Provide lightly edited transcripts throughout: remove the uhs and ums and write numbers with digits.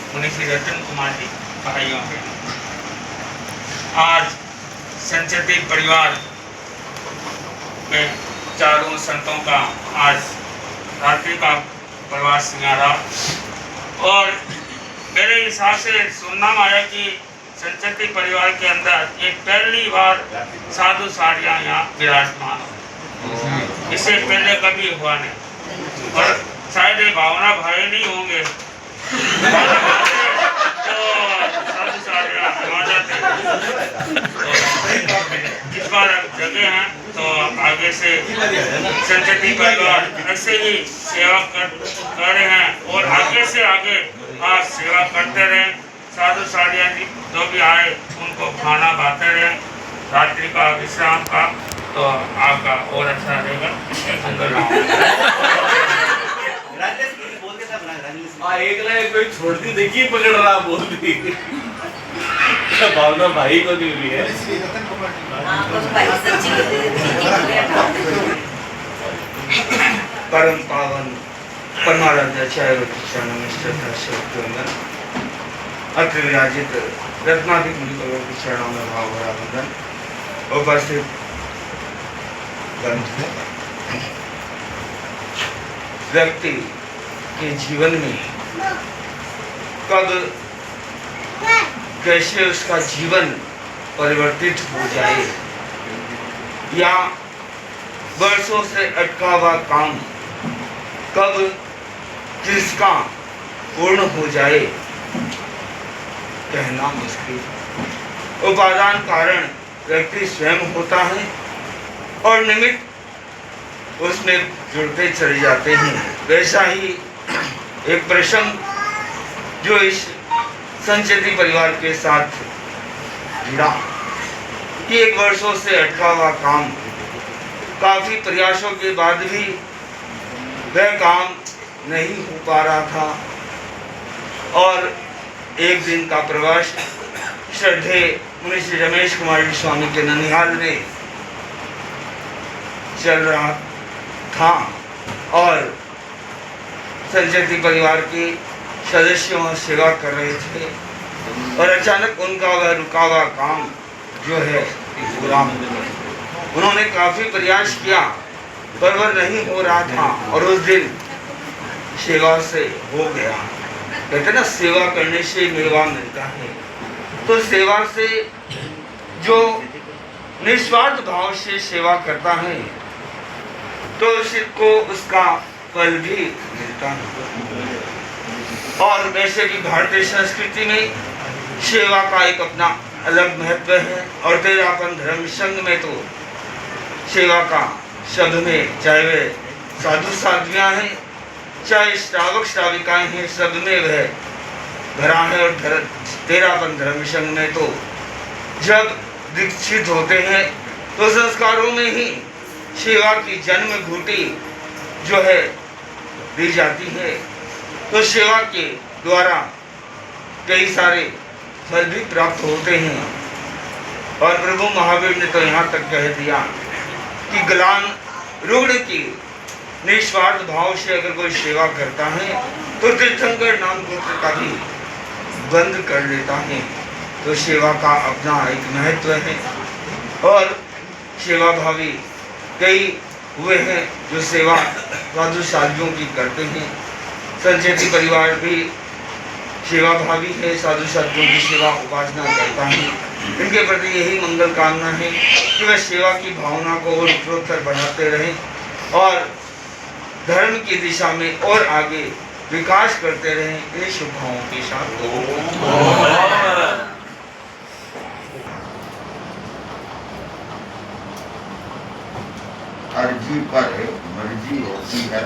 मुनि श्री रतन कुमार जी, भाइयों के आज संचती परिवार के चारों संतों का आज रात्रि का प्रवास सिंगारा और मेरे हिसाब से सुनना आया कि संचती परिवार के अंदर एक पहली बार साधु साधियाँ यहाँ विराजमान हो। इससे पहले कभी हुआ नहीं और शायद ये भावना भाई नहीं होंगे तो साधु साधियाँ आ जाते इस बार जगह हैं तो आगे से संचती परिवार ऐसे ही सेवा कर रहे हैं और आगे से आगे आप सेवा करते रहें। साधु साधिया जी जो भी आए उनको खाना खाते रहें रात्रि का विश्राम का, तो आपका और अच्छा रहेगा। एक ना कोई छोड़ती देखिए पकड़ रहा बोलती भावना भाई को दी हुई है। परम पावन परमाराध्याचार्य अत्र विराजित रत्नाधिक मुनिवर्गों के चरणों में भाव भरा वंदन। उपस्थित ग्रंथ है व्यक्ति के जीवन में कब कैसे उसका जीवन परिवर्तित हो जाए या वर्षों से अटका हुआ काम कब किसका पूर्ण हो जाए कहना मुश्किल। उपादान कारण व्यक्ति स्वयं होता है और निमित्त उसमें जुड़ते चले जाते हैं। वैसा ही एक प्रसंग जो इस संचती परिवार के साथ जुड़ा कि एक वर्षों से अटका हुआ काम काफी प्रयासों के बाद भी वह काम नहीं हो पा रहा था और एक दिन का प्रवास श्रद्धे मुनि श्री रमेश कुमार जी स्वामी के ननिहाल में चल रहा था और संचती परिवार के सदस्यों सेवा कर रहे थे और अचानक उनका वह रुका हुआ काम जो है पूरा हो गया। उन्होंने काफी प्रयास किया पर वह नहीं हो रहा था और उस दिन सेवा से हो गया। कहते ना सेवा करने से मेवा मिलता है, तो सेवा से जो निस्वार्थ भाव से सेवा करता है तो उसको उसका फल भी मिलता है। और वैसे भी भारतीय संस्कृति में सेवा का एक अपना अलग महत्व है और तेरापन धर्म संघ में तो सेवा का शब्द में चाहे वे साधु साध्वियाँ हैं चाहे श्रावक श्राविकाएं हैं सब में वह भरा है। और तेरापन धर्म संघ में तो जब दीक्षित होते हैं तो संस्कारों में ही सेवा की जन्म घूटी जो है दी जाती है। तो सेवा के द्वारा कई सारे फल भी प्राप्त होते हैं और प्रभु महावीर ने तो यहाँ तक कह दिया कि ग्लान रुग्ण की निस्वार्थ भाव से अगर कोई सेवा करता है तो तीर्थंकर नाम गोत्र का भी बंद कर देता है। तो सेवा का अपना एक महत्व है और सेवा भावी कई हुए हैं जो सेवा साधु साधियों की करते हैं। संचती परिवार भी सेवा भावी है, साधु साधियों की सेवा उपासना करता है। इनके प्रति यही मंगल कामना है कि वह सेवा की भावना को और उत्तरोत्तर बढ़ाते रहें और धर्म की दिशा में और आगे विकास करते रहें। इन शुभ भावों के साथ अर्जी पर मर्जी होती है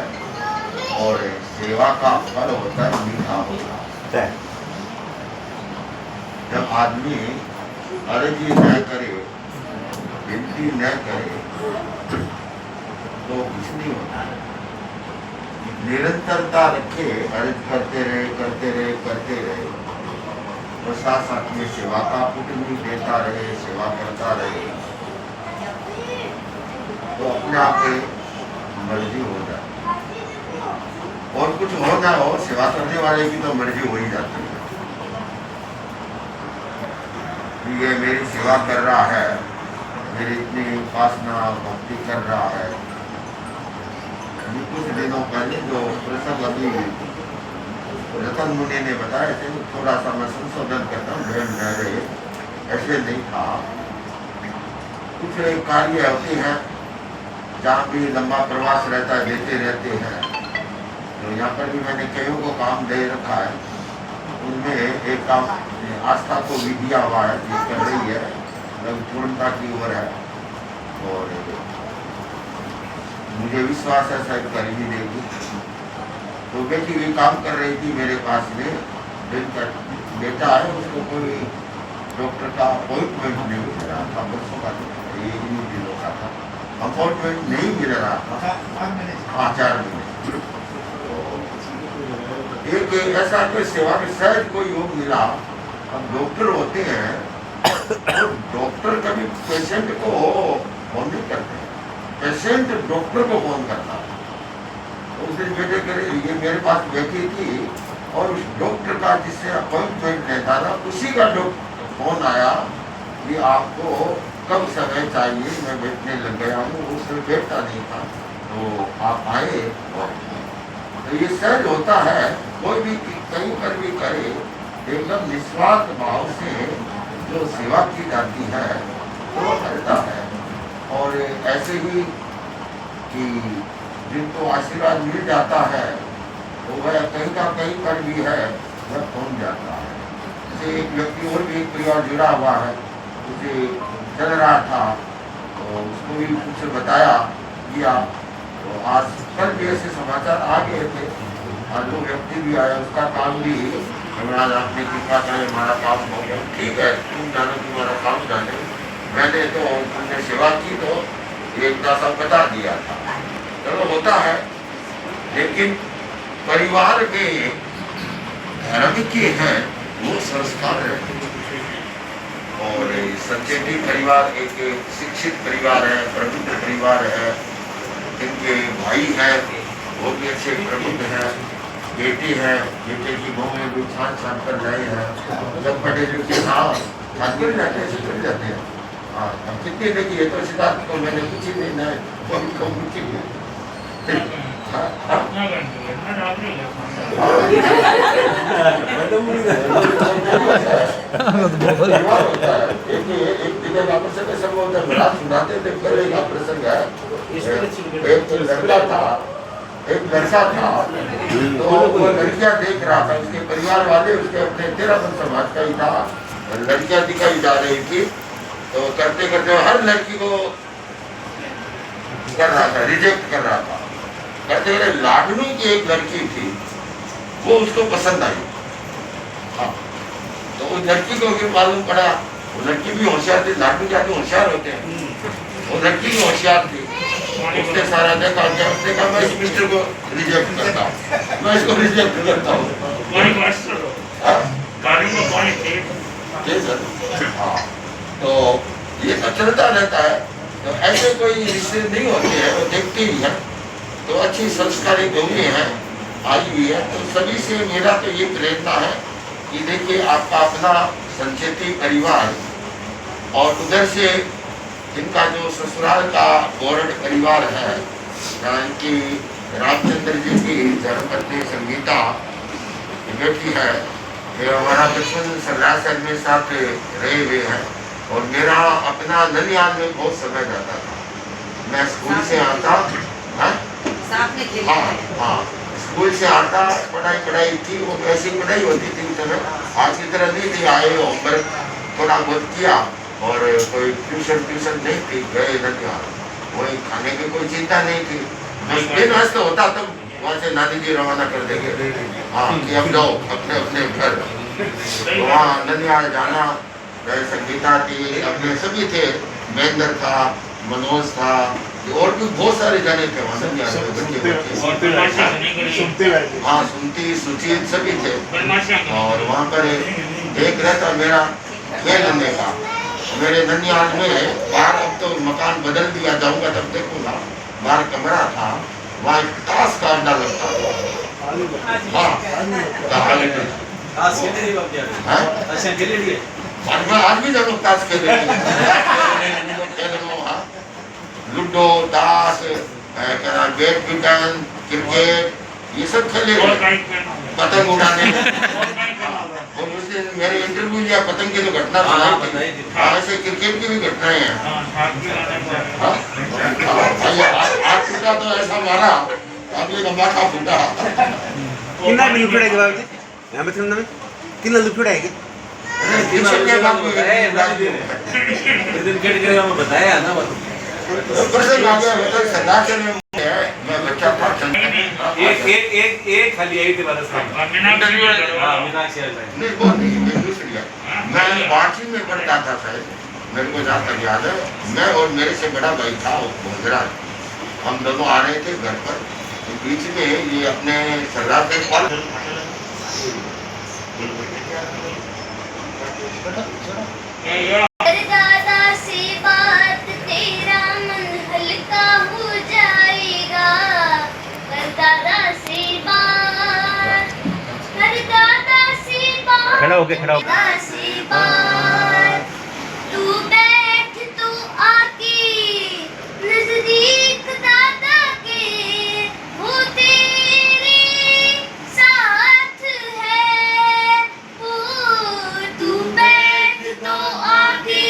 और सेवा का फल होता है मीठा होता है। जब आदमी अर्जी न करे विनती न करे तो कुछ नहीं होता। निरंतरता रखे, अर्ज करते रहे और साथ साथ में सेवा का पुट भी देता रहे, सेवा करता रहे तो अपने आप मर्जी हो जाए। और कुछ हो ना हो, सेवा करने वाले की तो मर्जी हो ही जाती है। कि ये मेरी सेवा कर रहा है, मेरी इतनी उपासना भक्ति कर रहा है। अभी कुछ दिनों पहले जो प्रसंग अभी रतन मुनि ने बताया थे, थोड़ा सा मैं संशोधन करता हूँ, ध्यान न रहे, ऐसे नहीं था। कुछ कार्य होते हैं जहाँ भी लंबा प्रवास रहता है, देते रहते हैं। तो यहाँ पर भी मैंने कईयों को काम दे रखा है। उनमें एक काम आस्था को भी दिया हुआ है, जो कर रही है, लगभग पूर्णता की ओर है। और मुझे विश्वास है शायद कर ही देगी। तो बेटी भी काम कर रही थी मेरे पास में। बेटा है, उसको कोई डॉक्टर का अपॉइंटमेंट नहीं मिल रहा था, बच्चों का ये नहीं दिनों का था, अपॉइंटमेंट नहीं मिल रहा था। 4 महीने। एक ऐसा कोई सेवा में शायद कोई योग मिला। अब डॉक्टर होते हैं तो डॉक्टर कभी पेशेंट को फोन नहीं करते, पेशेंट डॉक्टर को फोन करता है। तो उस दिन बेटे करे ये मेरे पास बैठी थी और उस डॉक्टर का जिससे अपॉइंटमेंट लेता था, उसी का फोन आया कि आपको कब समय चाहिए, मैं बैठने लग गया हूँ। उसमें बैठता नहीं था, तो आप आए। तो ये सहज होता है, कोई भी कहीं पर भी करे, एकदम निस्वार्थ भाव से जो सेवा की जाती है तो वो करता है। और ऐसे ही कि जिनको आशीर्वाद मिल जाता है तो वह कहीं का कहीं पर भी है, वह पहुँच जाता है। जैसे एक व्यक्ति और भी एक परिवार जुड़ा हुआ है, उसे चल रहा था, तो उसको भी कुछ बताया किया। तो आज कल भी ऐसे समाचार आ गए थे। आज वो व्यक्ति भी आया, उसका काम भी महाराज आपने कृपा करे, हमारा काम हो गया। ठीक है, तुम जानो तुम्हारा काम जाने, मैंने तो तुमने सेवा की तो एक दासा बता दिया था। चलो होता है, लेकिन परिवार में धर्म के हैं वो संस्कार है। और संचेती परिवार एक शिक्षित परिवार है, प्रबुद्ध परिवार है। इनके भाई हैं वो भी अच्छे प्रबुद्ध हैं, बेटी है, बेटे की बहू में भी छान कर रहे हैं। जब पढ़े लिखे जाते हैं। हाँ, अब कितने देखिए तो सिद्धार्थ को मैंने कुछ ही नहीं, एक लड़का था, तो वो लड़कियां देख रहा था, उसके परिवार वाले उसके अपने 13 समाज का ही था, लड़कियां दिखाई जा रही थी। तो करते करते हर लड़की को कर रहा था, रिजेक्ट कर रहा था। करते करते लाडनू की एक लड़की थी, वो उसको पसंद आई। हाँ, तो उस लड़की को फिर मालूम पड़ा, वो लड़की भी होशियार थी, लाडनू जाके होशियार होते हैं, वो लड़की भी होशियार थी। उसने सारा देखा, उसने कहा मैं इस मिस्टर को रिजेक्ट करता हूँ, मैं इसको रिजेक्ट करता हूँ। हाँ, तो ये तो चलता रहता है। तो ऐसे कोई रिश्ते नहीं होते हैं, वो देखते ही है। तो अच्छी संस्कारी गौरी है, आई हुई है। तो सभी से मेरा तो ये प्रेरणा है कि देखिए आपका अपना संचेती परिवार और उधर से इनका जो ससुराल का गौरव परिवार है, इनकी रामचंद्र जी की धर्मपत्नी संगीता बेटी है, हमारा बचपन सरदार में साथ रहे हुए हैं। और मेरा अपना ननियाल में बहुत समय जाता था। मैं स्कूल से आता, हाँ, स्कूल से आता, पढ़ाई थी, वो ऐसी पढ़ाई होती थी उस समय, आज की तरह नहीं थी। आए होमवर्क थोड़ा बहुत किया और कोई ट्यूशन नहीं थी, गए ननियाल, वही खाने की कोई चिंता नहीं थी। बस दिन अस्त होता तब वहाँ से नानी जी रवाना कर देंगे, हाँ, कि अब जाओ अपने अपने घर। तो वहाँ ननियाल जाना, संगीता थी, अपने सभी थे, महेंद्र था, मनोज था, और भी बहुत सारे जाने थे वहाँ। हाँ, सुनती सुचीत सभी थे। और वहाँ पर एक रहता मेरा खेलने का, मेरे ननियाल में बाहर, अब तो मकान बदल दिया, जाऊंगा तब देखूंगा, बाहर कमरा था, वहाँ एक ताश का अड्डा लगता था। हाँ, और मैं आज भी जानू ताश खेल रही हूँ, खेल रहा हूँ। हाँ, लूडो, ताश, बैडमिंटन, क्रिकेट, ये सब खेले, पतंग उड़ाने। और उस दिन मेरे इंटरव्यू लिया, पतंग की जो घटना सुनाई थी, ऐसे क्रिकेट की भी घटनाएं हैं। हाँ? भाई हाथ टूटा तो ऐसा मारा, अब ये माथा फूटा। कितना लिक्विड है बाबू जी यहाँ पे में कितना लिक्विड है पीछे के बात में बताया ना प्रसन्न आ गया, मतलब सदाचल में मैं बच्चा था। एक खाली आई थी बरस मीनाक्षी नहीं वो नहीं, मैं दूसरी है। मैं 5वीं में पढ़ता था शायद, मेरे को जहाँ तक याद है। मैं और मेरे से बड़ा भाई था वो भोजराज, हम दोनों आ रहे थे घर पर। तो बीच में ये अपने सरदार के पाल दादा से बात तेरा मन हल्का हो जाएगा। कर दादा से बात, कर दादा से बात, खड़ा होके दादा से बात। तू बैठ तो आके नजदीक दादा के, वो तेरे साथ है। ओ तू बैठ तो आके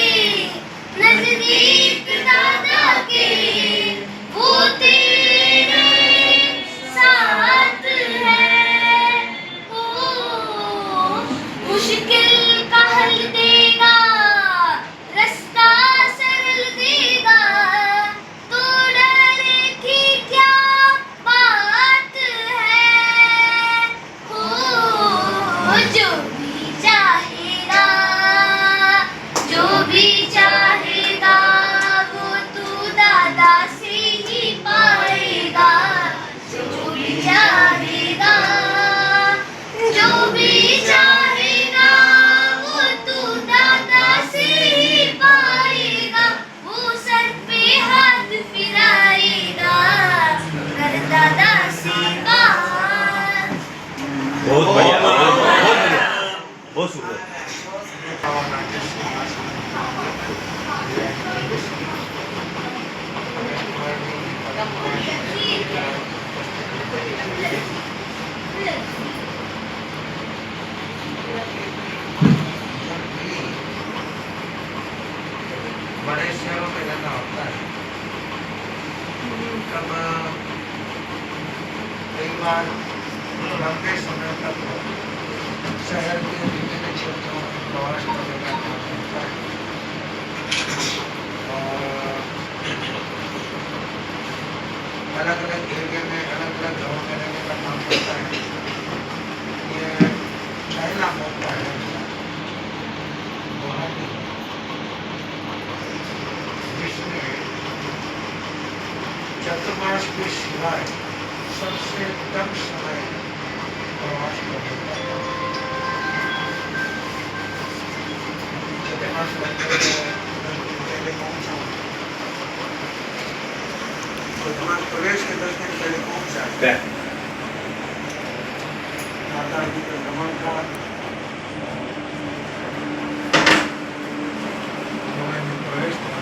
नजदीक दादा के, वो तेरे साथ है। ओ मुश्किल का हल देगा, रास्ता सरल देगा। तो डरे की क्या बात है। ओ जो भी चाहेगा, जो भी चाहेगा, वो तू दादा से ही पाएगा। जो भी चाहेगा, जो भी चाहेगा, वो तू दादा से ही पाएगा। वो सर पे हाथ फिराएगा, कर दादा से बात। बहुत बढ़िया बहुत सुंदर बड़े शहरों में रहना होता है, तब कई बार लंबे समय तक शहर के विभिन्न क्षेत्रों में प्रवास करने का काम होता है। और अलग अलग एरिया में, अलग अलग गाँव में रहने का काम होता है। ये पहला मौका है गुवाहाटी जिसमें चतुर्मास के सिवाय सबसे कम समय प्रवास करने का चतुर्मास पहले पहुंचा, चतुर्मास प्रवेश के 10 दिन पहले पहुंचा। माता जी का भ्रमण का प्रवेश था।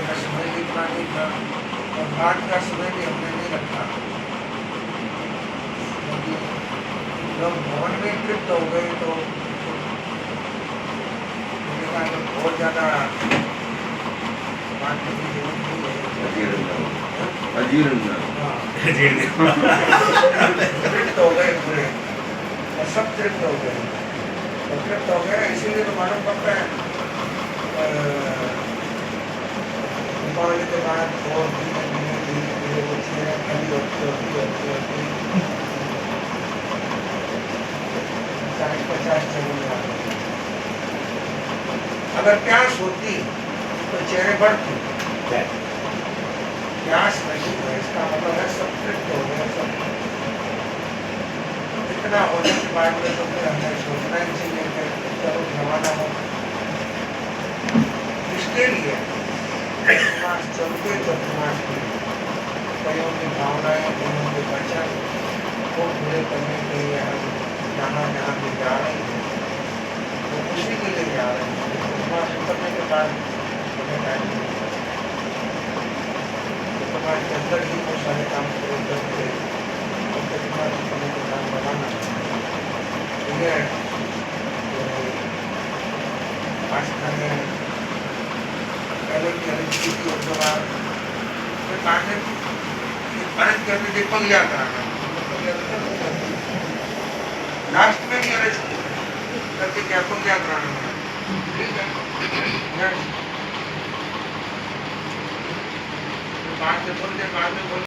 का समय भी इतना नहीं था और घाट का समय भी हमने नहीं रखा, क्योंकि जब भवन में तृप्त हो गए तो मैंने कहा कि बहुत ज़्यादा बात की जरूरत नहीं है। तृप्त हो गए पूरे, और सब तृप्त हो गए, और तृप्त हो गए इसीलिए तो मालूम पड़ता है दीपावली के बाद और धीरे धीरे वो चीज़ें खड़ी होती 40-50 चले जाते। अगर प्यास होती तो चेहरे बढ़ते, प्यास नहीं है इसका मतलब है सब तृप्त हो गया। सब इतना होने के बाद में तो फिर हमें सोचना ही चाहिए कि चलो जमाना हो। इसके लिए चलते चतुर्मास की कईयों की भावनाएं, कईयों के वचन को पूरे करने के लिए हम जहाँ जहाँ भी जा रहे हैं वो उसी के लिए जा रहे हैं। उपवास करने के बाद हमें टाइम नहीं मिलता। उपवास के अंदर ही वो सारे काम शुरू करके उनके दिमाग में के काम बनाना है। आस्था में पहले की अरिष्टि की उपमा में काटे अरज करने से पगलिया कराना लास्ट में भी अरज करके क्या पगलिया कराना ठीक है। बाद में बोलते बाद में बोलते